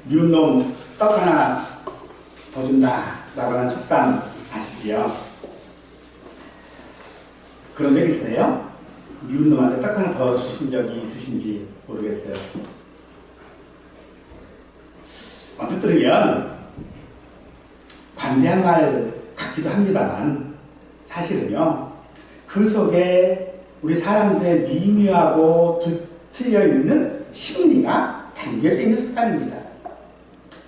미운 놈 떡 하나 더 준다 라고 하는 속담 아시지요? 그런 적 있어요? 미운 놈한테 떡 하나 더 주신 적이 있으신지 모르겠어요. 언뜻 들으면 관대한 말 같기도 합니다만 사실은요, 그 속에 우리 사람들의 미묘하고 틀려있는 심리가 담겨져 있는 속담입니다.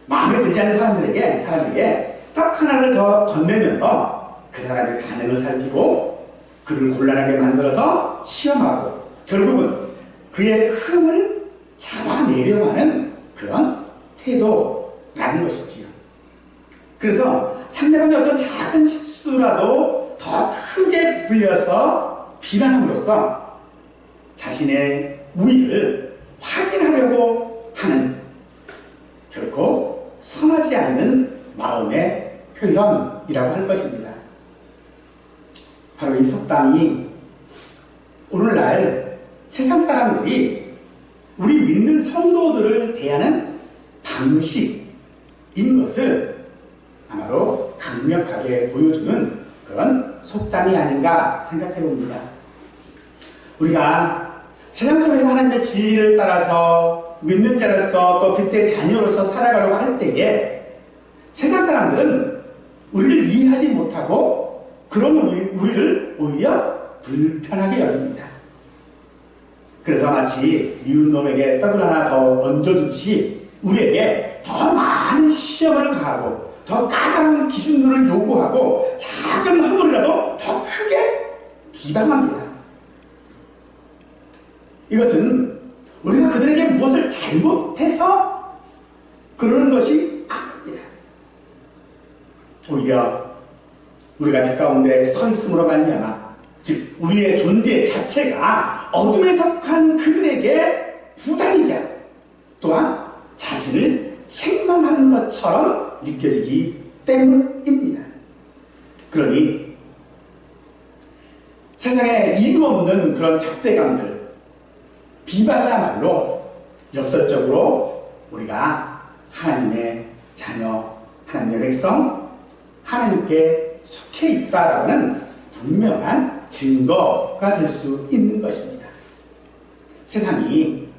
마음에 들지 않는 사람에게 떡 하나를 더 건네면서 그 사람의 반응을 살피고 그를 곤란하게 만들어서 시험하고 결국은 그의 흥을 잡아내려고 하는 그런 태도라는 것이지요. 그래서 상대방의 어떤 작은 실수라도 더 크게 부풀려서 비난함으로써 자신의 우위를 확인하려고 하는 결코 선하지 않는 마음의 표현이라고 할 것입니다. 바로 이 속담이 오늘날 세상 사람들이 우리 믿는 성도들을 대하는 방식인 것을 아마도 강력하게 보여주는 그런 속담이 아닌가 생각해 봅니다. 우리가 세상 속에서 하나님의 진리를 따라서 믿는 자로서 또 그때의 자녀로서 살아가려고 할 때에 세상 사람들은 우리를 이해하지 못하고 그런 우리를 오히려 불편하게 여깁니다. 그래서 마치 미운 놈에게 떡을 하나 더 얹어주듯이 우리에게 더 많은 시험을 가하고 더 까다로운 기준들을 요구하고 작은 허물이라도 더 크게 비방합니다. 이것은 우리가 그들에게 무엇을 잘못해서 그러는 것이 아닙니다. 오히려 우리가 빛 가운데 서 있음으로 말미암아, 즉 우리의 존재 자체가 어둠에 속한 그들에게 부담이자 또한 자신을 책망하는 것처럼 느껴지기 때문입니다. 그러니 세상에 이유 없는 그런 적대감들, 비방이야말로 역설적으로 우리가 하나님의 자녀, 하나님의 백성, 하나님께 속해 있다라는 분명한 증거가 될 수 있는 것입니다. 세상이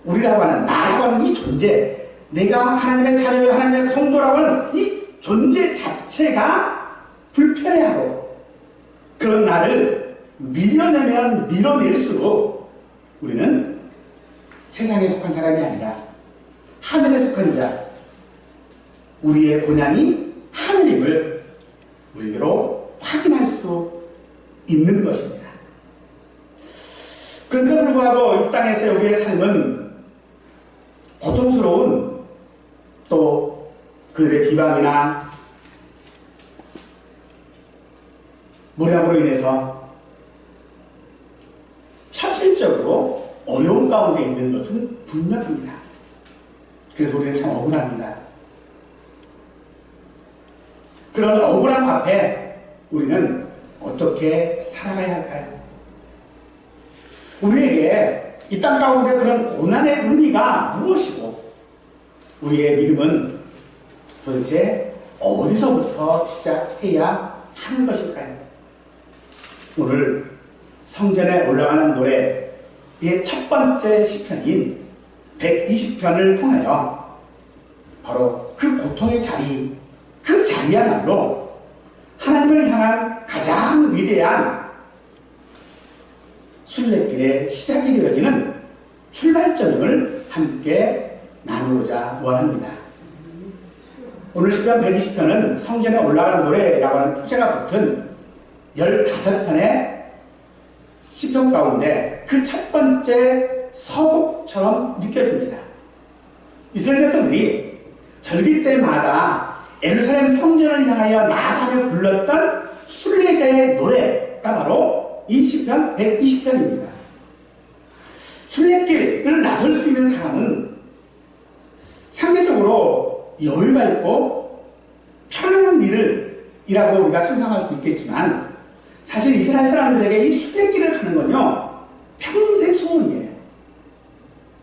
우리라고 하는, 나라고 하는 이 존재, 내가 하나님의 자녀요 하나님의 성도라고 하는 이 존재 자체가 불편해하고 그런 나를 밀어내면 밀어낼수록 우리는 세상에 속한 사람이 아니라 하늘에 속한 자, 우리의 고향이 하늘임을 우리로 확인할 수 있는 것입니다. 그런데 불구하고 이 땅에서 우리의 삶은 고통스러운 또 그들의 비방이나 모략으로 인해서 현실적으로 어려운 가운데 있는 것은 분명합니다. 그래서 우리는 참 억울합니다. 그런 억울함 앞에 우리는 어떻게 살아가야 할까요? 우리에게 이 땅 가운데 그런 고난의 의미가 무엇이고 우리의 믿음은 도대체 어디서부터 시작해야 하는 것일까요? 오늘 성전에 올라가는 노래의 첫 번째 시편인 120편을 통하여 바로 그 고통의 자리, 그 자리야말로 하나님을 향한 가장 위대한 순례길의 시작이 되어지는 출발점을 함께 나누고자 원합니다. 오늘 시편 120편은 성전에 올라가는 노래라고 하는 표제가 붙은 15편의 시편 가운데 그 첫 번째 서곡처럼 느껴집니다. 이스라엘 백성들이 절기 때마다 예루살렘 성전을 향하여 나아가며 불렀던 순례자의 노래가 바로 이 시편 120편입니다. 순례길을 나설 수 있는 사람은 상대적으로 여유가 있고 편안한 일이라고 우리가 상상할 수 있겠지만 사실 이스라엘 사람들에게 이 순례길을 가는 건요 평생 소원이에요.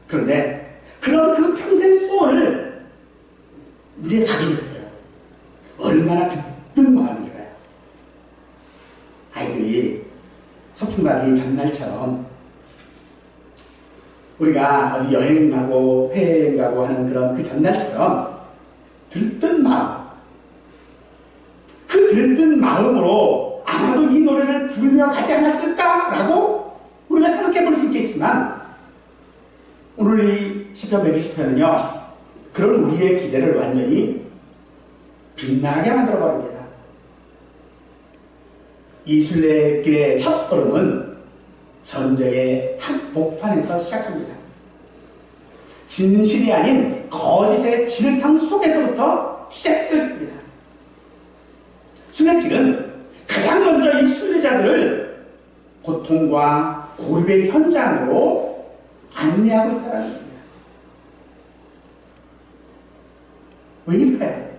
그런데 그런 그 평생 소원을 이제 확인했어요. 얼마나 기쁜 마음일까요? 아이들이 소풍 가기 전날처럼 우리가 어디 여행 가고 해외여행 가고 하는 그런 그 전날처럼 들뜬 마음, 그 들뜬 마음으로 아마도 이 노래를 부르며 가지 않았을까라고 우리가 생각해 볼 수 있겠지만, 오늘 이 시편 120편은요 그런 우리의 기대를 완전히 빛나게 만들어 버립니다. 이 순례길의 첫 걸음은 전쟁의 한복판에서 시작합니다. 진실이 아닌 거짓의 진흙탕 속에서부터 시작되어집니다. 순례길은 가장 먼저 이 순례자들을 고통과 고립의 현장으로 안내하고 있다는 겁니다. 왜일까요?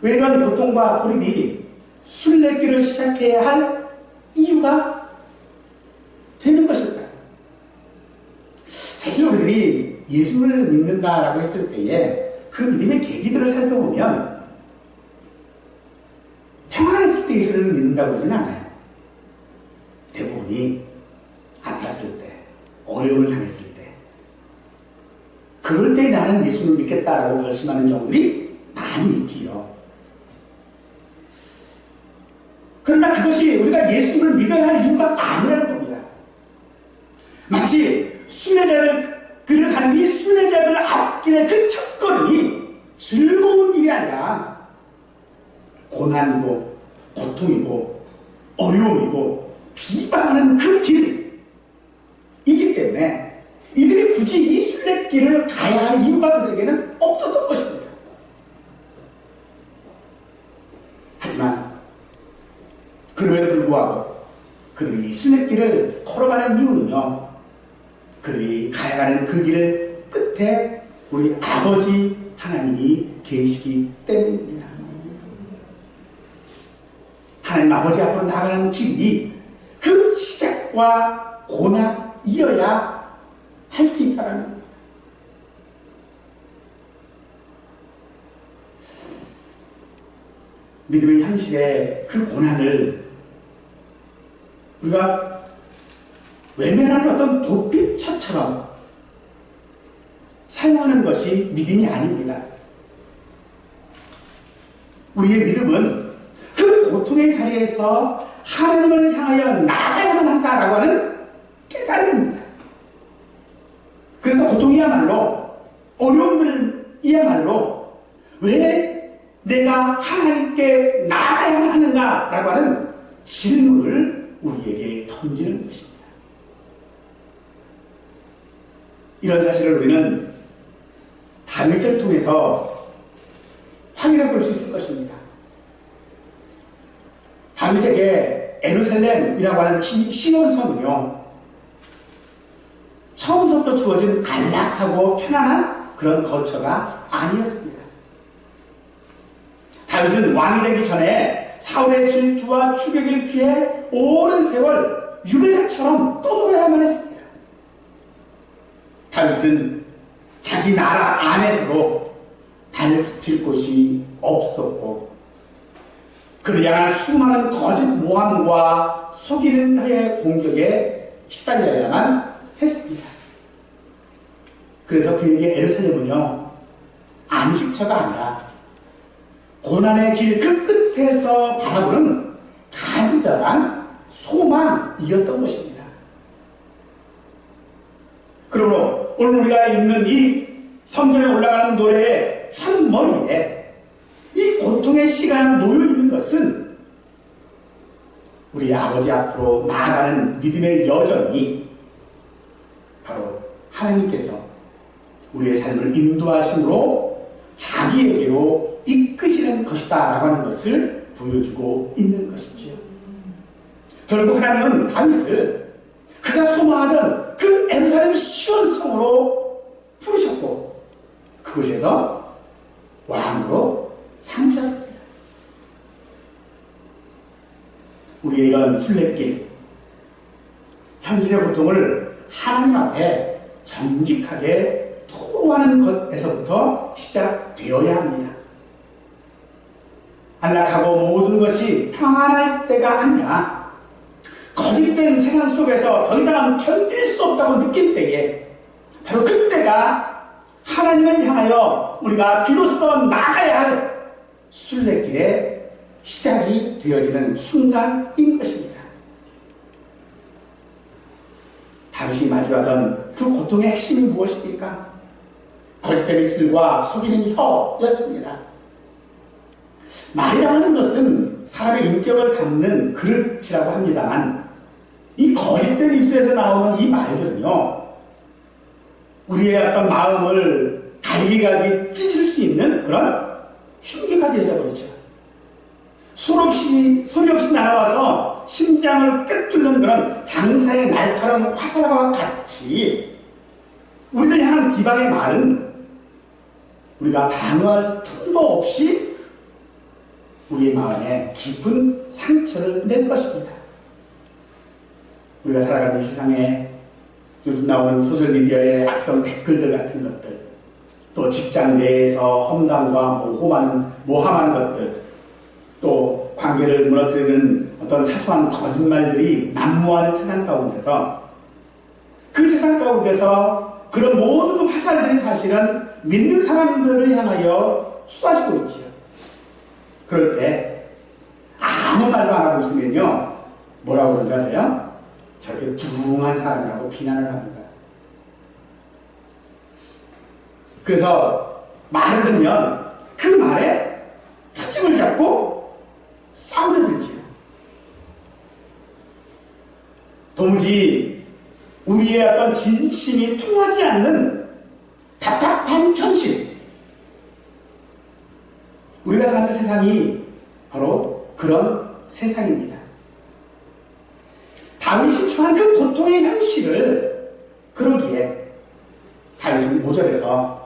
왜 이런 고통과 고립이 순례길을 시작해야 할 이유가 되는 것일까요? 사실 우리들이 예수를 믿는다라고 했을 때에 그 믿음의 계기들을 살펴보면 평안했을 때 예수를 믿는다고 그러지는 않아요. 대부분이 아팠을 때, 어려움을 당했을 때, 그럴 때 나는 예수를 믿겠다라고 결심하는 경우들이 많이 있지요. 그러나 그것이 우리가 예수를 믿어야 할 이유가 아니라는 겁니다. 마치 순례자를 가는 이 순례자들 앞길의 그 첫걸음이 즐거운 일이 아니라 고난이고 고통이고 어려움이고 비방하는 그 길이기 때문에 이들이 굳이 이 순례길을 가야 할 이유가 그들에게는 없었던 것입니다. 하지만 그럼에도 불구하고 그들이 이 순례길을 걸어가는 이유는요, 그들이 가야하는 그 길을 끝에 우리 아버지 하나님이 계시기 때문입니다. 하나님 아버지 앞으로 나가는 길이 그 시작과 고난이어야 할 수 있다는 겁니다. 믿음의 현실의 그 고난을 우리가 외면하는 어떤 도피처처럼 사용하는 것이 믿음이 아닙니다. 우리의 믿음은 그 고통의 자리에서 하나님을 향하여 나아가야만 한다라고 하는 깨달음입니다. 그래서 고통이야말로, 어려움들이야말로 왜 내가 하나님께 나아가야만 하는가라고 하는 질문을 우리에게 던지는 것입니다. 이런 사실을 우리는 다윗을 통해서 확인해 볼 수 있을 것입니다. 다윗에게 예루살렘이라고 하는 시온성은요, 처음부터 주어진 안락하고 편안한 그런 거처가 아니었습니다. 다윗은 왕이 되기 전에 사울의 질투와 추격을 피해 오랜 세월 유배자처럼 떠돌아야만 했습니다. 다윗은 자기 나라 안에서도 발 붙일 곳이 없었고, 그를 향한 수많은 거짓 모함과 속이는 의 공격에 시달려야만 했습니다. 그래서 그에게 예루살렘은요, 안식처가 아니라 고난의 길 그 끝에서 바라보는 간절한 소망이었던 것입니다. 그러므로 오늘 우리가 읽는 이 성전에 올라가는 노래의 첫 머리에 이 고통의 시간 놓여 있는 것은 우리 아버지 앞으로 나아가는 믿음의 여정이 바로 하나님께서 우리의 삶을 인도하심으로 자기에게로 이끄시는 것이다 라고 하는 것을 보여주고 있는 것이지요. 결국 하나님은 다윗을 그가 소망하던 그 예루살렘 시온성으로 부르셨고 그곳에서 왕으로 삼으셨습니다. 우리의 이런 순례길, 현실의 고통을 하나님 앞에 정직하게 토로하는 것에서부터 시작되어야 합니다. 안락하고 모든 것이 평안할 때가 아니라 거짓된 세상 속에서 더 이상 견딜 수 없다고 느낄 때에 바로 그때가 하나님을 향하여 우리가 비로소 나가야 할 순례길의 시작이 되어지는 순간인 것입니다. 다윗이 마주하던 그 고통의 핵심이 무엇입니까? 거짓된 입술과 속이는 혀였습니다. 말이라고 하는 것은 사람의 인격을 담는 그릇이라고 합니다만 이 거짓된 입술에서 나오는 이 말들은요, 우리의 어떤 마음을 갈기갈기 찢을 수 있는 그런 흉기가 되어버리죠. 소리 없이 날아와서 심장을 꿰뚫는 그런 장사의 날카로운 화살과 같이 우리를 향한 비방의 말은 우리가 방어할 틈도 없이 우리의 마음에 깊은 상처를 낼 것입니다. 우리가 살아가는 세상에 요즘 나오는 소셜미디어의 악성 댓글들 같은 것들, 또 직장 내에서 험담과 모함하는 것들, 또 관계를 무너뜨리는 어떤 사소한 거짓말들이 난무하는 세상 가운데서 그 세상 가운데서 그런 모든 화살들이 사실은 믿는 사람들을 향하여 쏟아지고 있지요. 그럴 때 아무 말도 안 하고 있으면요, 뭐라고 그러는지 아세요? 저렇게 둥한 사람이라고 비난을 합니다. 그래서 말을 하면 그 말에 푸짐을 잡고 싸우려들지요. 도무지 우리의 어떤 진심이 통하지 않는 답답한 현실, 우리가 사는 세상이 바로 그런 세상입니다. 다윗이 처한 그 고통의 현실을, 그러기에 다윗은 5절에서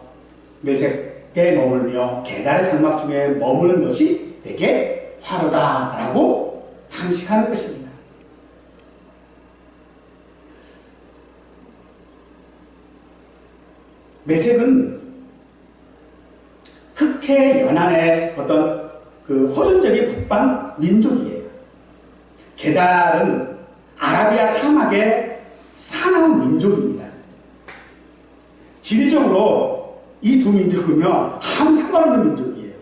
메섹에 머물며 게달의 장막 중에 머무는 것이 내게 화로다라고 탄식하는 것입니다. 메섹은 흑해 연안의 어떤 그 호전적인 북방 민족이에요. 게달은 아라비아 사막의 사나운 민족입니다. 지리적으로 이 두 민족은요, 아무 상관없는 민족이에요.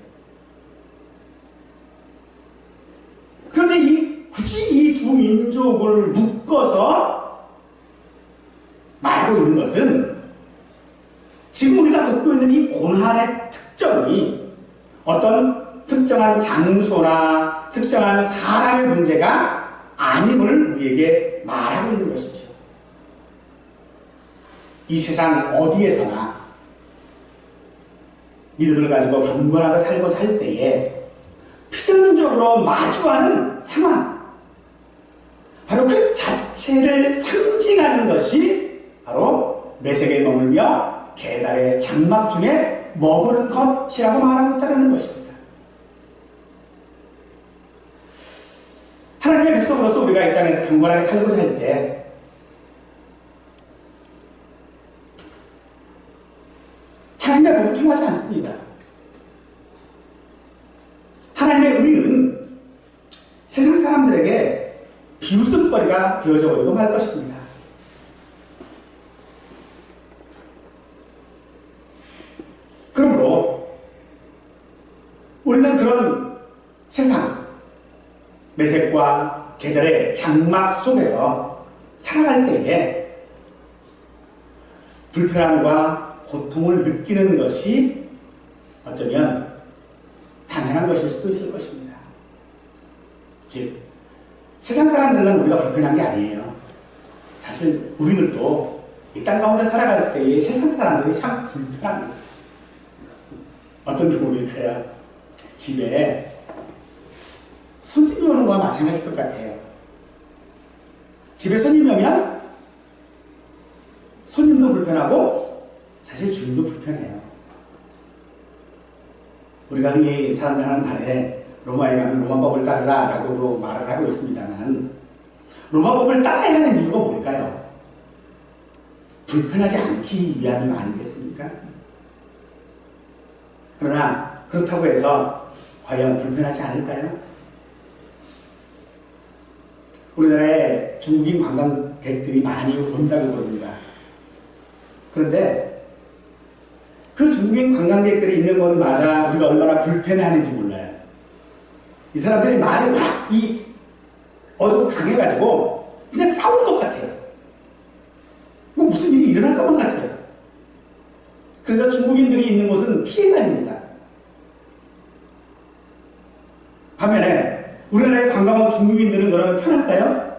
그런데 굳이 이 두 민족을 묶어서 말하고 있는 것은 지금 우리가 겪고 있는 이 고난의 특정이 어떤 특정한 장소나 특정한 사람의 문제가 아님을 우리에게 말하고 있는 것이죠. 이 세상 어디에서나 믿음을 가지고 경건하게 살고자 할 때에 필연적으로 마주하는 상황, 바로 그 자체를 상징하는 것이 바로 메섹에 머물며 게달의 장막 중에 머무는 것이라고 말하고 있다는 것입니다. 하나님의 백성으로서 우리가 이 땅에서 경건하게 살고자 할 때 하나님의 법은 통하지 않습니다. 하나님의 의는 세상 사람들에게 비웃음거리가 되어져 버리고 말 것입니다. 그러므로 우리는 그런 세상, 메섹과 게달의 장막 속에서 살아갈 때에 불편함과 고통을 느끼는 것이 어쩌면 당연한 것일 수도 있을 것입니다. 즉, 세상 사람들은 우리가 불편한 게 아니에요. 사실 우리들도 이 땅 가운데 살아갈 때에 세상 사람들이 참 불편합니다. 어떤 경우일까요? 집에 손님이 오는 거와 마찬가지일 것 같아요. 집에 손님이 오면 손님도 불편하고 사실 주인도 불편해요. 우리가 흔히 사람들 하는 말에 로마에 가면 로마법을 따르라 라고도 말을 하고 있습니다만, 로마법을 따라야 하는 이유가 뭘까요? 불편하지 않기 위함이 아니겠습니까? 그러나 그렇다고 해서 과연 불편하지 않을까요? 우리나라에 중국인 관광객들이 많이 온다고 그럽니다. 그런데 그 중국인 관광객들이 있는 곳마다 우리가 얼마나 불편해하는지 몰라요. 이 사람들이 말이 막 어조 강해가지고 그냥 싸울 것 같아요. 뭐 무슨 일이 일어날 것만 같아요. 그래서 중국인들이 있는 곳은 피해 다닙니다. 반면에 우리나라에 관광 온 중국인들은 그러면 편할까요?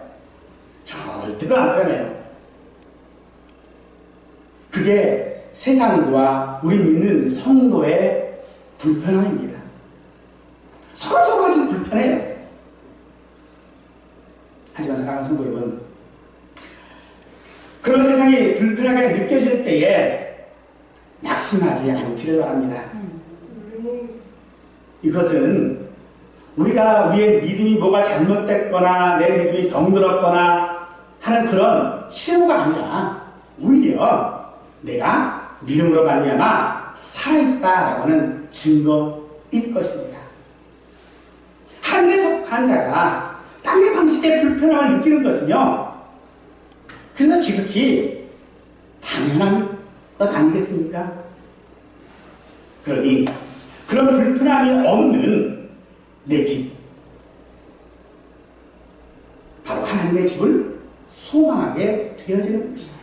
절대로 안 편해요. 그게 세상과 우리 믿는 성도의 불편함입니다. 서로서로가 지금 불편해요. 하지만 사랑하는 성도 여러분, 그런 세상이 불편하게 느껴질 때에 낙심하지 않기를 바랍니다. 이것은 우리가 우리의 믿음이 뭐가 잘못됐거나 내 믿음이 병들었거나 하는 그런 신호가 아니라 오히려 내가 믿음으로 말미암아 살아있다라고 하는 증거일 것입니다. 하늘에 속한 자가 땅의 방식의 불편함을 느끼는 것은요, 그래서 지극히 당연한 것 아니겠습니까? 그러니 그런 불편함이 없는 내 집, 바로 하나님의 집을 소망하게 되어지는 것입니다.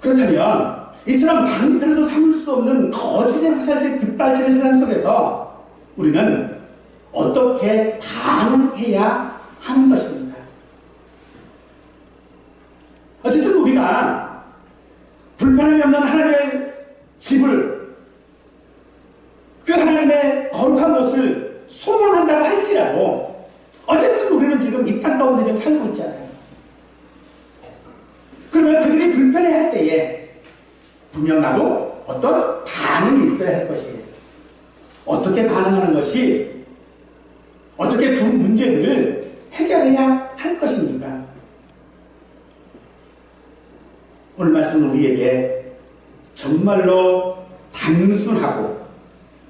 그렇다면 이처럼 방편에도 삼을 수 없는 거짓의 화살들이 빗발치는 세상 속에서 우리는 어떻게 반응해야 하는 것입니까? 어쨌든 우리가 불편함이 없는 하나님의 집을, 그 하나님의 거룩한 곳을 소망한다고 할지라도 어쨌든 우리는 지금 이 땅 가운데 좀 살고 있잖아요. 그러면 그들이 불편해할 때에 분명 나도 어떤 반응이 있어야 할 것이에요. 어떻게 반응하는 것이, 어떻게 그 문제들을 해결해야 할 것입니까? 오늘 말씀은 우리에게 정말로 단순하고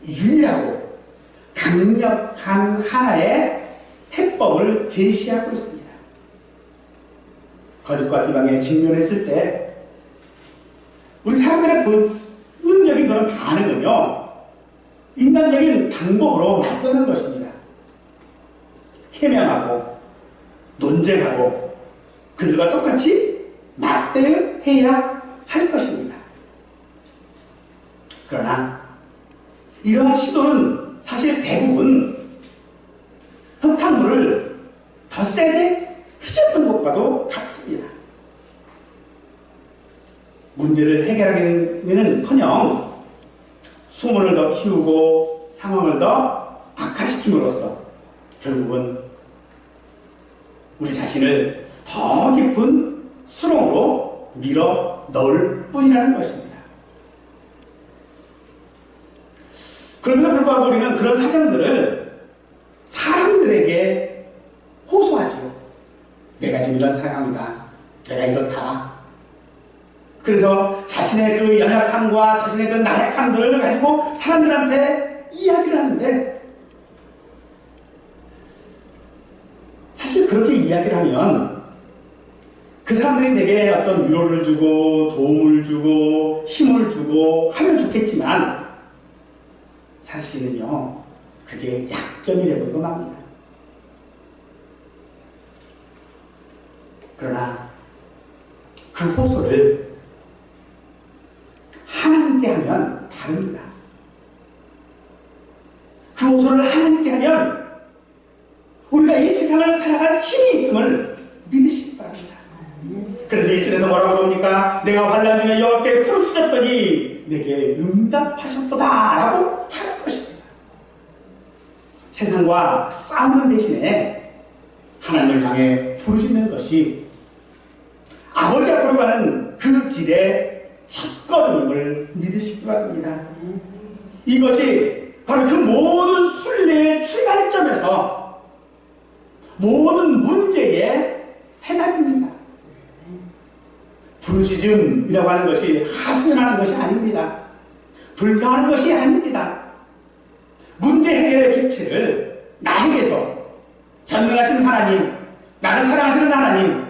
유일하고 강력한 하나의 해법을 제시하고 있습니다. 거짓과 비방에 직면했을 때 우리 사람들의 본능적인 그런 반응은요, 인간적인 방법으로 맞서는 것입니다. 해명하고 논쟁하고 그들과 똑같이 맞대응해야 할 것입니다. 그러나 이러한 시도는 사실 대부분 흙탕물을 더 세게 휘젓는 것과도 같습니다. 문제를 해결하기는커녕 소문을 더 키우고 상황을 더 악화시킴으로써 결국은 우리 자신을 더 깊은 수렁으로 밀어 넣을 뿐이라는 것입니다. 그럼에도 불구하고 우리는 그런 사정들을 사람들에게 호소하죠. 내가 지금 이런 상황이다. 내가 이렇다. 그래서 자신의 그 연약함과 자신의 그 나약함들을 가지고 사람들한테 이야기를 하는데, 사실 그렇게 이야기를 하면 그 사람들이 내게 어떤 위로를 주고 도움을 주고 힘을 주고 하면 좋겠지만 사실은요, 그게 약점이 되버리고 맙니다. 그러나 그 호소를 하나님께 하면 다릅니다. 그 호소를 하나님께 하면 우리가 이 세상을 살아갈 힘이 있음을 믿으시기 바랍니다. 그래서 1절에서 뭐라고 그럽니까? 내가 환난 중에 여호와께 부르짖었더니 내게 응답하셨도다 라고 하는 것입니다. 세상과 싸우는 대신에 하나님을 향해 부르짖는 것이 아버지 앞으로 가는 그 길의 첫걸음임을 믿으시기 바랍니다. 이것이 바로 그 모든 순례의 출발점에서 모든 문제의 해답입니다. 부르짖음이라고 하는 것이 하소연하는 것이 아닙니다. 불평하는 것이 아닙니다. 문제 해결의 주체를 나에게서 전능하신 하나님, 나를 사랑하시는 하나님,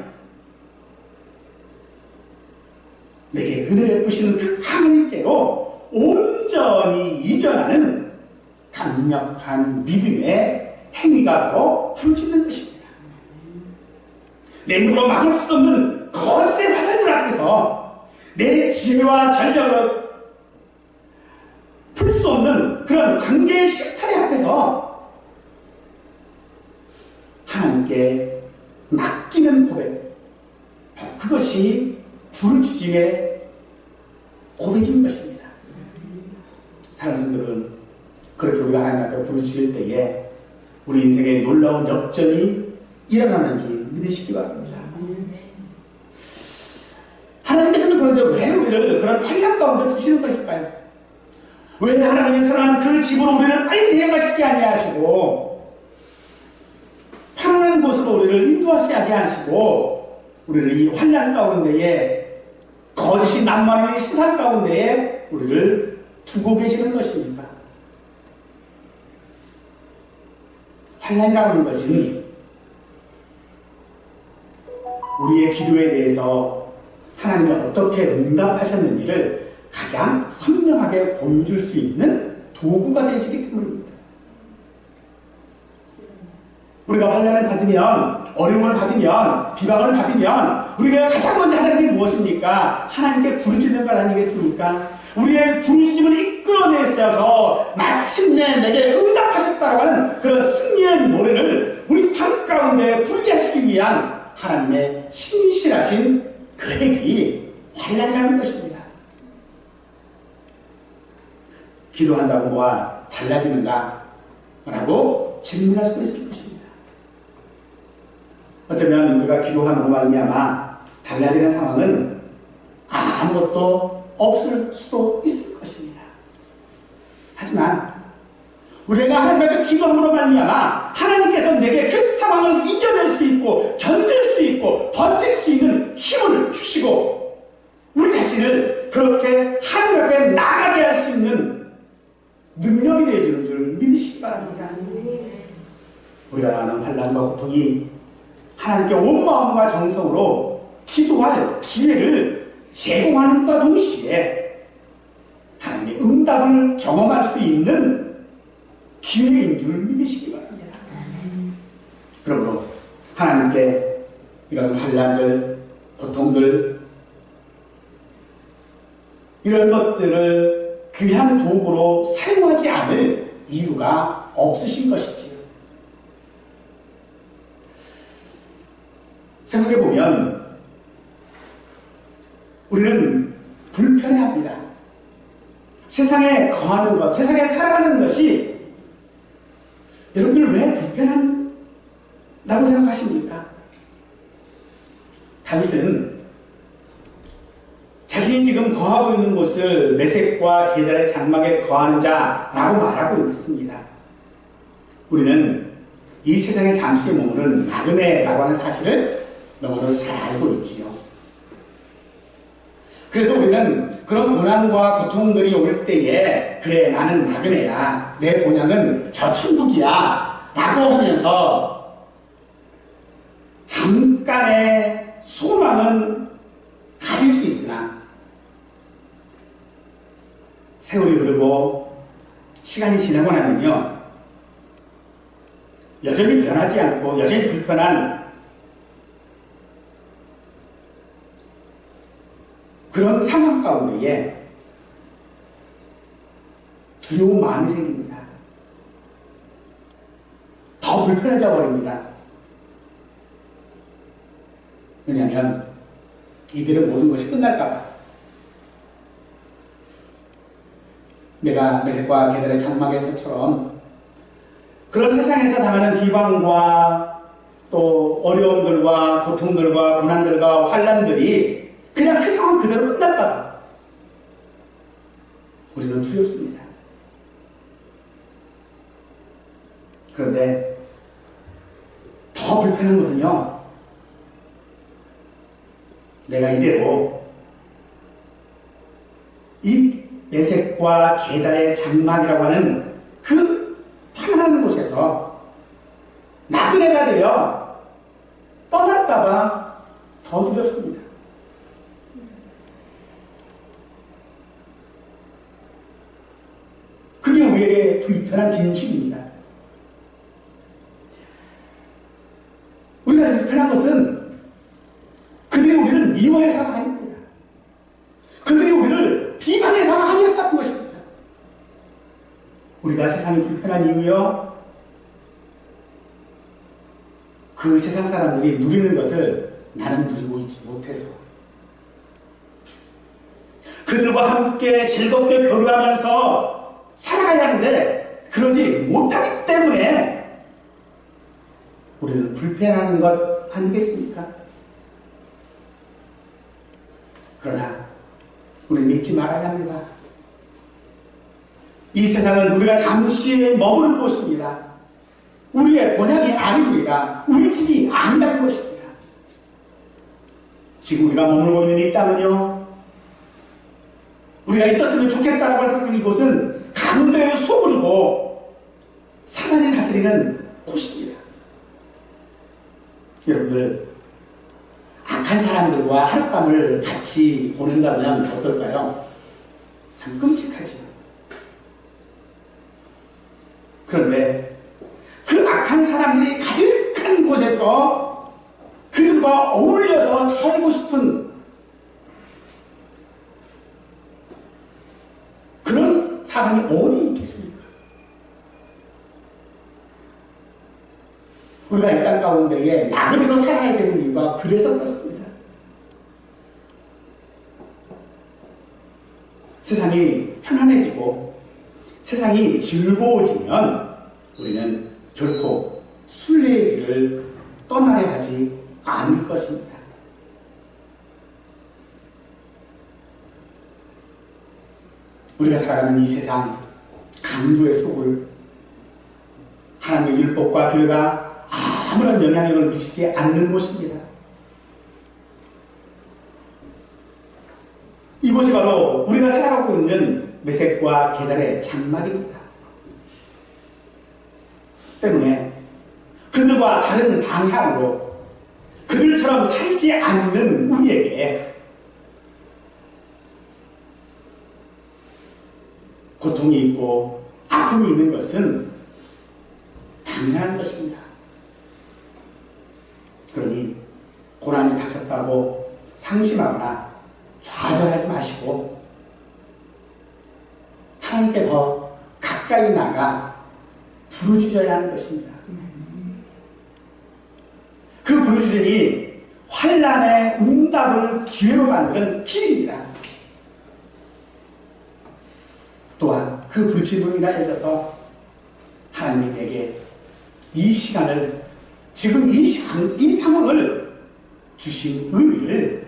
내게 은혜 베푸시는 그 하나님께로 온전히 이전하는 강력한 믿음의 행위가 바로 부르짖는 것입니다. 내 힘으로 막을 수 없는 거짓의 화살들 앞에서 내 지혜와 전력으로 풀 수 없는 그런 관계의 실타래 앞에서 하나님께 맡기는 고백, 그것이 부르짖음의 고백인 것입니다. 사랑하는 성도들은 그렇게 우리가 하나님 앞에 부르짖을 때에 우리 인생에 놀라운 역전이 일어나는 줄 믿으시기 바랍니다. 하나님께서는 그런데 왜 우리를 그런 환란 가운데 두시는 것일까요? 왜 하나님의 사랑하는 그 집으로 우리를 빨리 데려가시지 아니하시고 편안한 곳으로 우리를 인도하시지 아니하시고 우리를 이 환란 가운데에 거짓이 남만한 시상 가운데에 우리를 두고 계시는 것입니까? 환란이라고 하는 것은 우리의 기도에 대해서 하나님이 어떻게 응답하셨는지를 가장 선명하게 보여줄 수 있는 도구가 되시기 때문입니다. 우리가 환난을 받으면, 어려움을 받으면, 비방을 받으면 우리가 가장 먼저 하는 게 무엇입니까? 하나님께 부르짖는 것 아니겠습니까? 우리의 부르짖음을 이끌어내셔서 마침내 내게 응답하셨다고 하는 그런 승리의 노래를 우리 삶 가운데 부르게 하시기 위한 하나님의 신실하신 계획이 환난이라는 것입니다. 기도한다고 뭐가 달라지는가? 라고 질문할 수도 있을 것입니다. 어쩌면 우리가 기도함으로 말미암아 달라지는 상황은 아무것도 없을 수도 있을 것입니다. 하지만 우리가 하나님 앞에 기도함으로 말미암아 하나님께서 내게 그 상황을 이겨낼 수 있고 견딜 수 있고 버틸 수 있는 힘을 주시고 우리 자신을 그렇게 하나님 앞에 나가게 할 수 있는 능력이 되어주는 줄 믿으시기 바랍니다. 우리가 당하는 환난과 고통이 하나님께 온 마음과 정성으로 기도할 기회를 제공하는과 동시에 하나님의 응답을 경험할 수 있는 기회인 줄 믿으시기 바랍니다. 그러므로 하나님께 이런 환난들, 고통들, 이런 것들을 귀한 도구로 사용하지 않을 이유가 없으신 것이지요. 생각해보면 우리는 불편해합니다. 세상에 거하는 것, 세상에 살아가는 것이 여러분들 왜 불편하다고 생각하십니까? 다윗은 자신이 지금 거하고 있는 곳을 메섹과 게달의 장막에 거하는 자라고 말하고 있습니다. 우리는 이 세상에 잠시 머무는 나그네라고 하는 사실을 너무도 잘 알고 있지요. 그래서 우리는 그런 고난과 고통들이 올 때에 그래 나는 나그네야, 내 본향은 저 천국이야 라고 하면서 잠깐의 소망은 가질 수 있으나 세월이 흐르고 시간이 지나고 나면요 여전히 변하지 않고 여전히 불편한 그런 상황 가운데에 두려운 마음이 생깁니다. 더 불편해져 버립니다. 왜냐하면 이대로 모든 것이 끝날까봐. 내가 메섹과 게달의 장막에서처럼 그런 세상에서 당하는 비방과 또 어려움들과 고통들과 고난들과 환난들이 그냥 그 상황 그대로 끝날까봐 우리는 두렵습니다. 그런데 더 불편한 것은요, 내가 이대로 내색과 계달의 장막이라고 하는 그 편안한 곳에서 나그네가 되어 떠날까봐 더 두렵습니다. 그게 우리에게 불편한 진실입니다. 우리가 불편한 것은 그들이 우리를 미워해서가 아닙니다. 그들이 우리를 비방해서가 아니었다는 것입니다. 우리가 세상이 불편한 이유요, 그 세상 사람들이 누리는 것을 나는 누리고 있지 못해서, 그들과 함께 즐겁게 교류하면서 살아가야 하는데 그러지 못하기 때문에 우리는 불편해하는 것 아니겠습니까? 그러나 우리는 믿지 말아야 합니다. 이 세상은 우리가 잠시 머무는 곳입니다. 우리의 본향이 아닙니다. 우리 집이 아니라는 것입니다. 지금 우리가 머물고 있는 이 땅은요, 우리가 있었으면 좋겠다라고 생각하는 이곳은 강도의 소굴이고 사단이 다스리는 곳입니다. 여러분들, 악한 사람들과 하룻밤을 같이 보낸다면 어떨까요? 참 끔찍하죠. 그런데 그 악한 사람들이 가득한 곳에서 그들과 어울려서 살고 싶은 그런 사람이 어디 있겠습니까? 우리가 이 땅 가운데에 나그네로 살아야 되는 이유가 그래서 그렇습니다. 세상이 편안해지고 세상이 즐거워지면 우리는 결코 순례의 길을 떠나야 하지 않을 것입니다. 우리가 살아가는 이 세상, 강도의 속을 하나님의 율법과 교회가 아무런 영향력을 미치지 않는 곳입니다. 이곳이 바로 우리가 살아가고 있는 메색과 계달의 장막입니다. 때문에 그들과 다른 방향으로 그들처럼 살지 않는 우리에게 고통이 있고 아픔이 있는 것은 당연한 것입니다. 그러니 고난이 닥쳤다고 상심하거나 좌절하지 마시고 하나님께 더 가까이 나가 부르짖어야 하는 것입니다. 그 부르짖음이 환난의 응답을 기회로 만드는 길입니다. 또한 그 부르짖음으로 인하여서 하나님이 내게 이 시간을, 지금 이 상황을 주신 의미를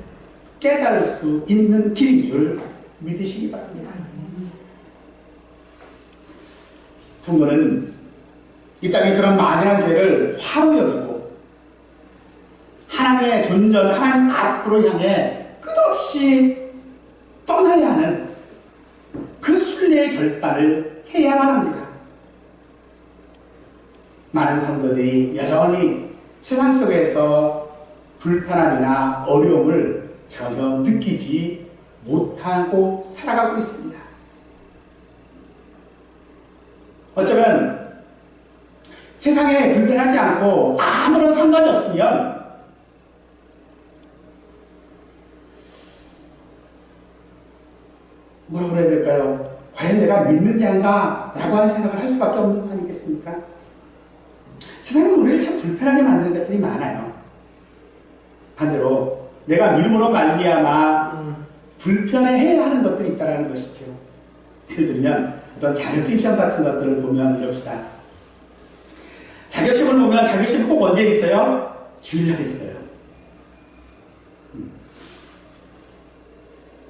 깨달을 수 있는 길인 줄 믿으시기 바랍니다. 성도는 이 땅의 그런 만연한 죄를 화로 여기고 하나님의 존전, 하나님 앞으로 향해 끝없이 떠나야 하는 그 순례의 결단을 해야만 합니다. 많은 성도들이 여전히 세상 속에서 불편함이나 어려움을 전혀 느끼지 못하고 살아가고 있습니다. 어쩌면 세상에 불편하지 않고 아무런 상관이 없으면 뭐라고 해야 될까요? 과연 내가 믿는 자인가? 라고 하는 생각을 할 수밖에 없는 거 아니겠습니까? 세상은 우리를 참 불편하게 만드는 것들이 많아요. 반대로 내가 믿음으로 말미암아 불편해해야 하는 것들이 있다는 것이죠. 예를 들면 어떤 자격증 시험 같은 것들을 보면 이럽시다. 자격시험을 보면 자격시험 꼭 언제 있어요? 주일날 있어요.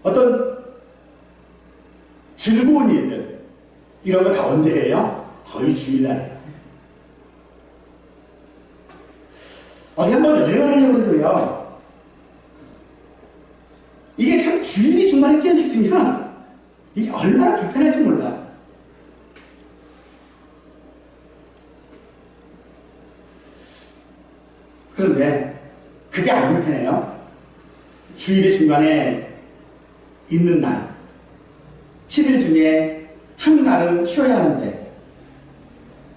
어떤 즐거운 일들, 이런 거 다 언제 해요? 거의 주일날이에요. 어디 한번 여행하려고 해도요, 이게 참 주일이 중간에 끼어있으면 이게 얼마나 불편할지 몰라. 그런데 그게 안 불편해요. 주일의 중간에 있는 날, 7일 중에 한 날은 쉬어야 하는데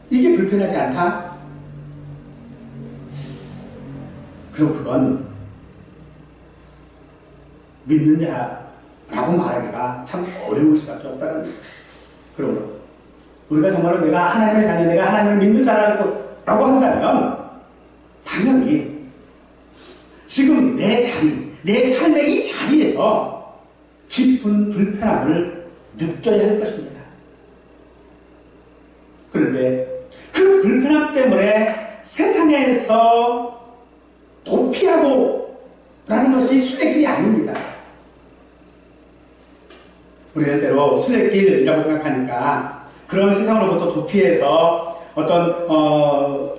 이게 불편하지 않다? 그럼 그건 믿는 자라고 말하기가 참 어려울 수밖에 없다는 거예요. 그러므로 우리가 정말로 내가 하나님의 자녀, 내가 하나님을 믿는 자라고 한다면 당연히 지금 내 자리, 내 삶의 이 자리에서 깊은 불편함을 느껴야 할 것입니다. 그런데 그 불편함 때문에 세상에서 도피하고 라는 것이 순례길이 아닙니다. 우리는 때로 순례길이라고 생각하니까 그런 세상으로부터 도피해서 어떤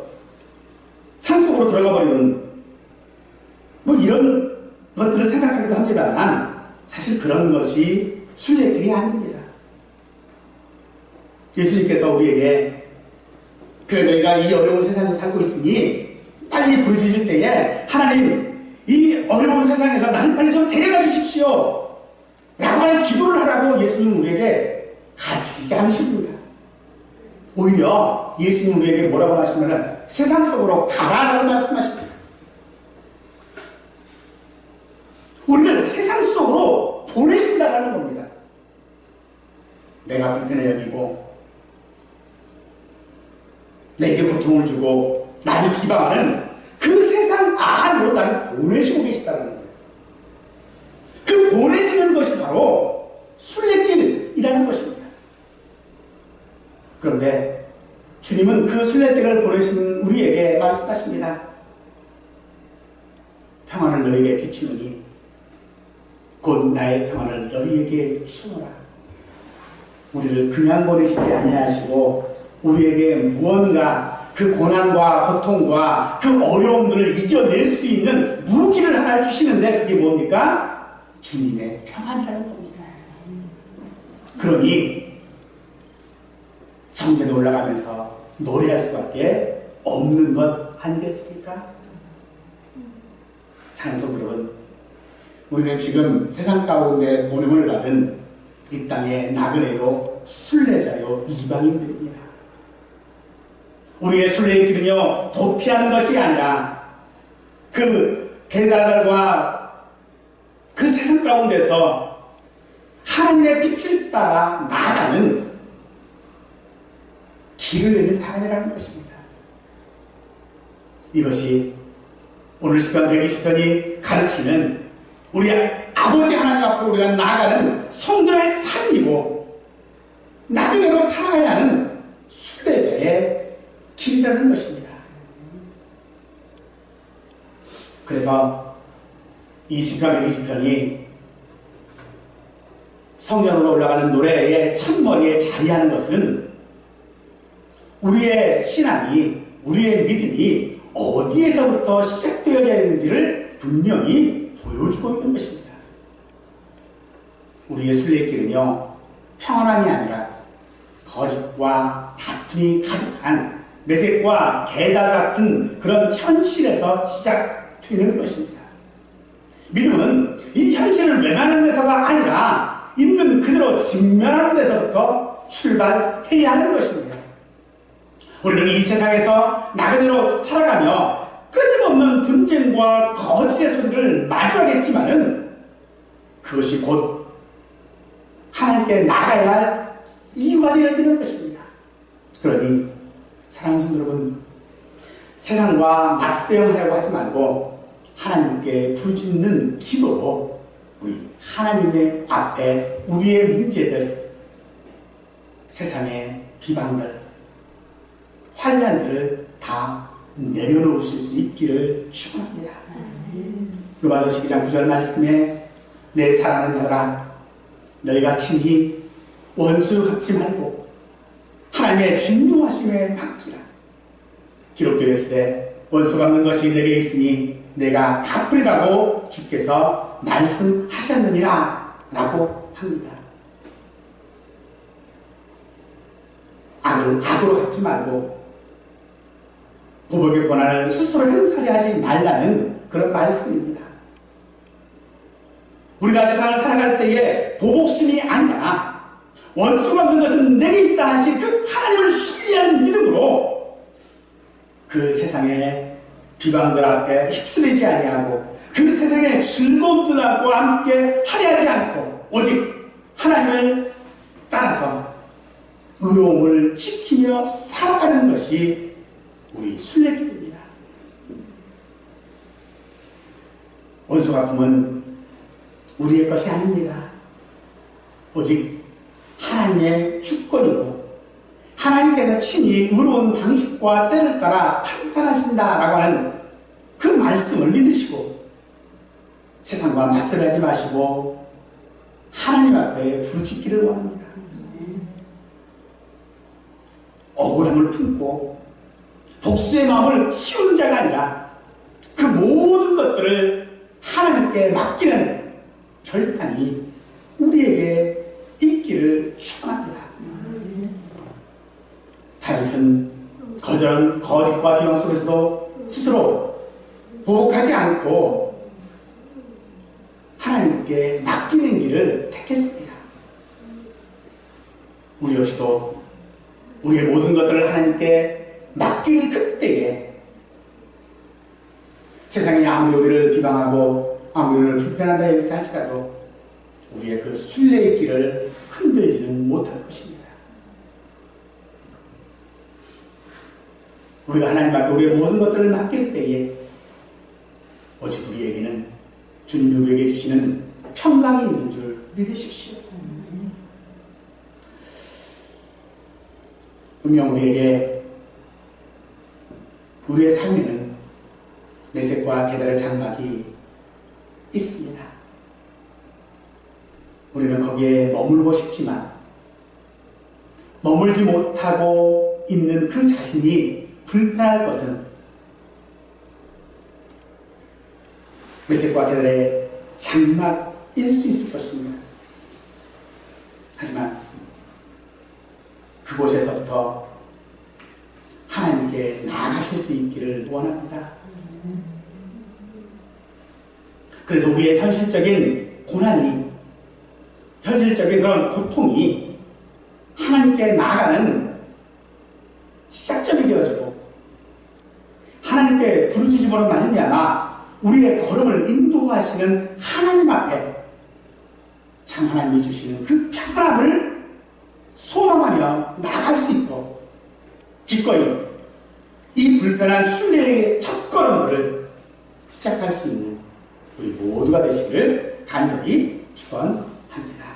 산속으로 들어가 버리는 뭐 이런 것들을 생각하기도 합니다만 사실 그런 것이 순례길이 아닙니다. 예수님께서 우리에게 그래 너희가 이 어려운 세상에서 살고 있으니 빨리 부르짖을 때에 하나님 이 어려운 세상에서 나를 빨리 좀 데려가 주십시오 라고 하는 기도를 하라고 예수님은 우리에게 가르치지 않으십니다. 오히려 예수님은 우리에게 뭐라고 하시냐면 세상 속으로 가라라고 말씀하십니다. 우리를 세상 속으로 보내신다라는 겁니다. 내가 불편해 여기고 내게 고통을 주고 나를 비방하는 그 세상 안으로 나를 보내시고 계시다는 거예요. 그 보내시는 것이 바로 순례길이라는 것입니다. 그런데 주님은 그 순례길을 보내시는 우리에게 말씀하십니다. 평안을 너희에게 비추느니 곧 나의 평안을 너희에게 주노라. 우리를 그냥 보내시지 아니하시고 우리에게 무언가 그 고난과 고통과 그 어려움들을 이겨낼 수 있는 무기를 하나 주시는데 그게 뭡니까? 주님의 평안이라는 겁니다. 그러니 성전에 올라가면서 노래할 수밖에 없는 것 아니겠습니까? 사랑하는 성도 여러분, 우리는 지금 세상 가운데 보냄을 받은 이 땅의 나그네요, 순례자요, 이방인들입니다. 우리의 순례의 길은요, 도피하는 것이 아니라 그 계달과 그 세상 가운데서 하나님의 빛을 따라 나아가는 길을 내는 사람이라는 것입니다. 이것이 오늘 시간 120편이 가르치는 우리 아버지 하나님 앞으로 우리가 나아가는 성도의 삶이고 나그네로 살아가야 하는 순례자의 길이라는 것입니다. 그래서 이 시편 120편이 성전으로 올라가는 노래의 첫머리에 자리하는 것은 우리의 신앙이, 우리의 믿음이 어디에서부터 시작되어야 하는지를 분명히 보여주고 있는 것입니다. 우리의 순례길은요, 평안함이 아니라 거짓과 다툼이 가득한 매색과 계달 같은 그런 현실에서 시작되는 것입니다. 믿음은 이 현실을 외면하는 데서가 아니라 있는 그대로 직면하는 데서부터 출발해야 하는 것입니다. 우리는 이 세상에서 나그네로 살아가며 끊임없는 분쟁과 거짓의 소리를 마주하겠지만은 그것이 곧 하나님께 나가야 할 이유가 되어지는 것입니다. 그러니 사랑하는 성도 여러분, 세상과 맞대응하려고 하지 말고 하나님께 부르짖는 기도로 우리 하나님의 앞에 우리의 문제들, 세상의 비방들, 환난들을 다 내려놓으실 수 있기를 축원합니다. 로마서 12장 9절 말씀에 내 사랑하는 자들아 너희가 친히 원수 갚지 말고 하나님의 진노하심에 맡기라. 기록되어 있을 때 원수 갚는 것이 내게 있으니 내가 갚으리라고 주께서 말씀하셨느니라 라고 합니다. 악을 악으로 갚지 말고 보복의 권한을 스스로 행사하려 하지 말라는 그런 말씀입니다. 우리가 세상을 살아갈 때에 보복심이 아니라 원수가 없는 것은 내게 있다 하신 그 하나님을 신뢰하는 믿음으로 그 세상의 비방들 앞에 휩쓸리지 아니하고 그 세상의 즐거움들하고 함께 할애하지 않고 오직 하나님을 따라서 의로움을 지키며 살아가는 것이 우리 순례길입니다. 원수갚음은 우리의 것이 아닙니다. 오직 하나님의 주권이고 하나님께서 친히 의로운 방식과 때를 따라 판단하신다라고 하는 그 말씀을 믿으시고 세상과 맞서려 하지 마시고 하나님 앞에 부르짖기를 원합니다. 억울함을 품고 복수의 마음을 키우는 자가 아니라 그 모든 것들을 하나님께 맡기는 결단이 우리에게 있기를 축원합니다. 다윗은 거절한 거짓과 비방 속에서도 스스로 보복하지 않고 하나님께 맡기는 길을 택했습니다. 우리 역시도 우리의 모든 것들을 하나님께 맡길 그때에 세상이 아무리 우리를 비방하고 아무리 우리를 불편한다 얘기를 할지라도 우리의 그 순례의 길을 흔들지는 못할 것입니다. 우리가 하나님 앞에 우리의 모든 것들을 맡길 때에 오직 우리에게는 주님이 우리에게 주시는 평강이 있는 줄 믿으십시오. 분명 우리에게 우리의 삶에는 내색과 계달의 장막이 있습니다. 우리는 거기에 머물고 싶지만 머물지 못하고 있는 그 자신이 불편할 것은 내색과 계달의 장막일 수 있을 것입니다. 하지만 그곳에서부터 하나님께 나아가실 수 있기를 원합니다. 그래서 우리의 현실적인 고난이, 현실적인 그런 고통이 하나님께 나아가는 시작점이 되어지고 하나님께 부르짖음으로 말미암아 우리의 걸음을 인도하시는 하나님 앞에 참 하나님이 주시는 그 평안함을 소망하며 나아갈 수 있도록 기꺼이 이 불편한 순례의 첫걸음들을 시작할 수 있는 우리 모두가 되시기를 간절히 축원합니다.